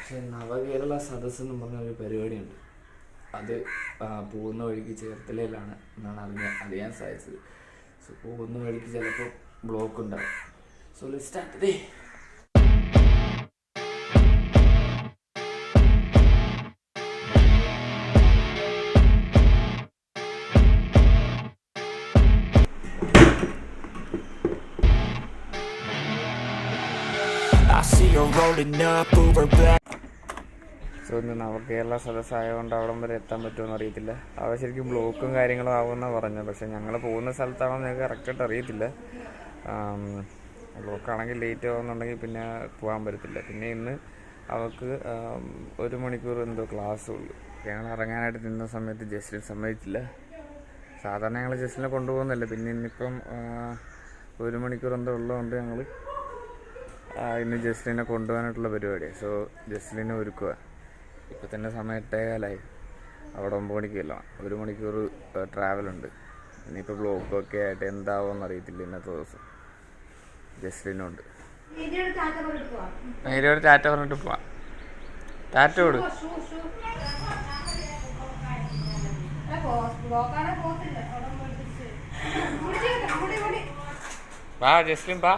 പക്ഷെ നവകേരള സദസ്സ് എന്ന് പറഞ്ഞൊരു പരിപാടിയുണ്ട്. അത് പോകുന്ന വഴിക്ക് ചേർത്തലയിലാണ് എന്നാണ് അറിയാൻ സാധിച്ചത്. സോ പോകുന്ന വഴിക്ക് ചിലപ്പോൾ ബ്ലോക്ക് ഉണ്ടാവും. So let's start today. So ഇന്ന് നവകേരള സദസ്സായതുകൊണ്ട് അവിടം വരെ എത്താൻ പറ്റുമെന്ന് അറിയത്തില്ല. അവിടെ ശരിക്കും ബ്ലോക്കും കാര്യങ്ങളും ആവുമെന്നാണ് പറഞ്ഞത്. പക്ഷേ ഞങ്ങൾ പോകുന്ന സ്ഥലത്താണോ ഞങ്ങൾക്ക് കറക്റ്റായിട്ട് അറിയത്തില്ല. ബ്ലോക്കാണെങ്കിൽ ലേറ്റ് ആവുമെന്നുണ്ടെങ്കിൽ പിന്നെ പോകാൻ പറ്റത്തില്ല. പിന്നെ ഇന്ന് അവൾക്ക് 1 മണിക്കൂർ എന്തോ ക്ലാസ് ഉള്ളൂ. ഞങ്ങൾ ഇറങ്ങാനായിട്ട് നിന്ന സമയത്ത് ജസ്റ്റിൻ സമ്മതിച്ചില്ല. സാധാരണ ഞങ്ങൾ ജസ്റ്റിനെ കൊണ്ടുപോകുന്നില്ല. പിന്നെ ഇന്നിപ്പം 1 മണിക്കൂർ എന്തോ ഉള്ളതുകൊണ്ട് ഞങ്ങൾ ഇന്ന് ജസ്റ്റിനെ കൊണ്ടുപോകാനായിട്ടുള്ള പരിപാടിയാണ്. സോ ജസ്റ്റിനെ ഒരുക്കുക. ഇപ്പം തന്നെ സമയം 8:15 അവിടെ 9 മണിക്കല്ല, 1 മണിക്കൂർ ട്രാവലുണ്ട്. ഇനിയിപ്പോൾ ബ്ലോക്കൊക്കെ ആയിട്ട് എന്താവുമെന്ന് അറിയത്തില്ല ഇന്നത്തെ ദിവസം. ജസ്റ്റിനുണ്ട്. നേരെ ടാറ്റ പറഞ്ഞിട്ട് പോവാം. ടാറ്റ കൊടു. വാ ജസ്ലിൻ വാ.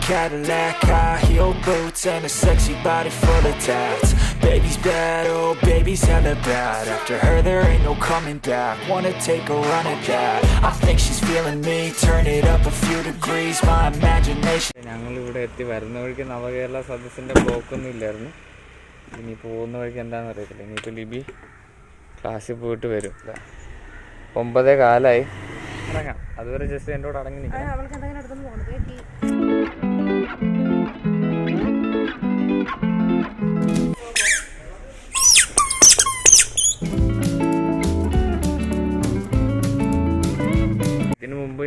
Cadillac, high heel boots and a sexy body full of tats. Baby's bad, oh baby's hella bad. After her there ain't no coming back. Wanna take a run at that. I think she's feeling me. Turn it up a few degrees. My imagination. ഞങ്ങൾ ഇവിടെ എത്തി. വരുന്ന വഴിക്ക് നവകേരള സദസ്സിന്റെ ബ്ലോക്കൊന്നും ഇല്ലായിരുന്നു. ഇനി പോകുന്ന വഴിക്ക് എന്താണെന്ന് അറിയത്തില്ല. ഇനിയിപ്പോൾ ലിബി ക്ലാസ്സിൽ പോയിട്ട് വരും. 9:15 ഇറങ്ങാം. അതുവരെ ജസ്റ്റ് എൻ്റെ കൂടെ അടങ്ങി നിൽക്കാം. ഇതിനു മുമ്പ്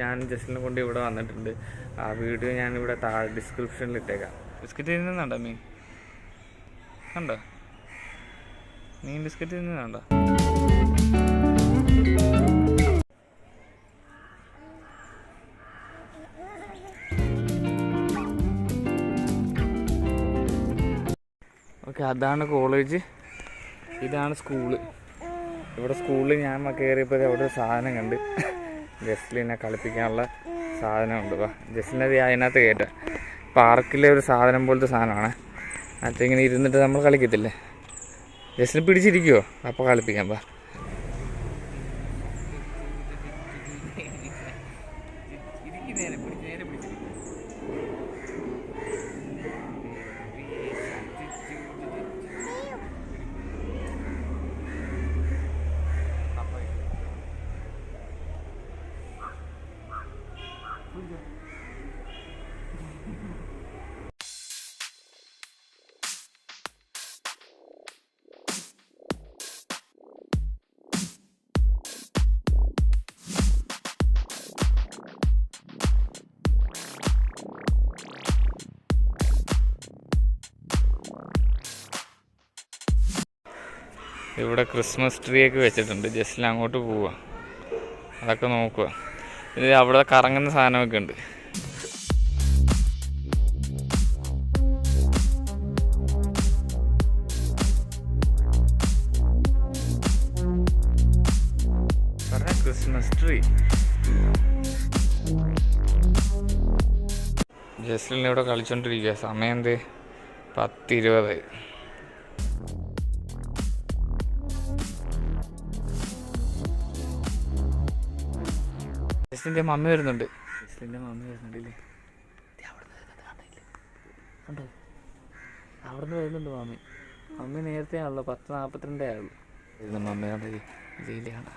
ഞാൻ ജസ്റ്റിനെ കൊണ്ട് ഇവിടെ വന്നിട്ടുണ്ട്. ആ വീഡിയോ ഞാനിവിടെ താഴെ ഡിസ്ക്രിപ്ഷനിൽ ഇട്ടേക്കാം. ബിസ്ക്കറ്റ് തിന്നുന്നുണ്ടോ മീൻ? കണ്ടോ മീൻ ബിസ്ക്കറ്റ് തിന്നുന്നുണ്ടോ? ഓക്കെ, അതാണ് കോളേജ്, ഇതാണ് സ്കൂള്. ഇവിടെ സ്കൂളിൽ ഞാൻ കയറിയപ്പോൾ അവിടെ ഒരു സാധനം കണ്ട്. ജസ്ലിനെ കളിപ്പിക്കാനുള്ള സാധനമുണ്ട്. വാ ജസ്ലിനെ അതിനകത്ത് കയറ്റാം. പാർക്കിലെ ഒരു സാധനം പോലത്തെ സാധനമാണ്. അതിനകത്ത് ഇങ്ങനെ ഇരുന്നിട്ട് നമ്മൾ കളിക്കത്തില്ലേ. ജസ്ലിനെ പിടിച്ചിരിക്കുമോ? അപ്പോൾ കളിപ്പിക്കാം. വാ. ഇവിടെ ക്രിസ്മസ് ട്രീ ഒക്കെ വെച്ചിട്ടുണ്ട്. ജസ്റ്റിൽ അങ്ങോട്ട് പോവുക, അതൊക്കെ നോക്കുക. ഇത് അവിടെ കറങ്ങുന്ന സാധനമൊക്കെ ഉണ്ട്. Christmas tree. ജസ്റ്റിലിനെ ഇവിടെ കളിച്ചോണ്ടിരിക്കുക. സമയം എന്ത് 10:20. ജസ്റ്റിൻ്റെ മമ്മി വരുന്നുണ്ട്. ഇല്ലേ? അവിടുന്ന് വരുന്നുണ്ട് മമ്മി. മമ്മി നേരത്തെ ആണല്ലോ 10:42 ആയുള്ളൂ. മമ്മിയുടെ ജയിലാണ്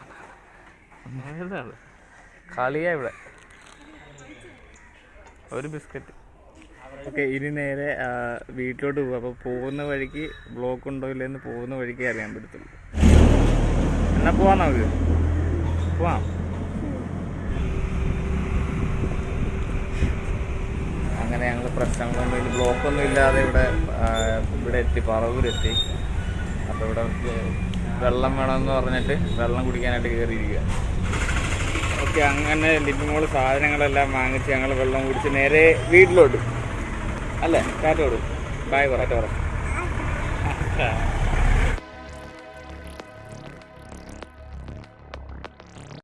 കളിയാ ഇവിടെ. ഒരു ബിസ്ക്കറ്റ്. ഓക്കെ, ഇനി നേരെ വീട്ടിലോട്ട് പോകും. അപ്പോൾ പോകുന്ന വഴിക്ക് ബ്ലോക്ക് ഉണ്ടോ ഇല്ലെന്ന് പോകുന്ന വഴിക്ക് അറിയാൻ പറ്റത്തുള്ളൂ. എന്നാ പോവാം, നമുക്ക് പോവാം. അങ്ങനെ ഞങ്ങൾ പ്രശ്നങ്ങളൊന്നും ബ്ലോക്കൊന്നും ഇല്ലാതെ ഇവിടെ എത്തി, പറവൂരെത്തി. അപ്പോൾ ഇവിടെ വെള്ളം വേണമെന്ന് പറഞ്ഞിട്ട് വെള്ളം കുടിക്കാനായിട്ട് കയറിയിരിക്കുക. ഓക്കെ, അങ്ങനെ ലിബിമോൾ സാധനങ്ങളെല്ലാം വാങ്ങിച്ച് ഞങ്ങൾ വെള്ളം കുടിച്ച് നേരെ വീട്ടിലോട്ട്. അല്ലേ, ടാറ്റ കൊടുക്കും. ബായ് പറ. ആ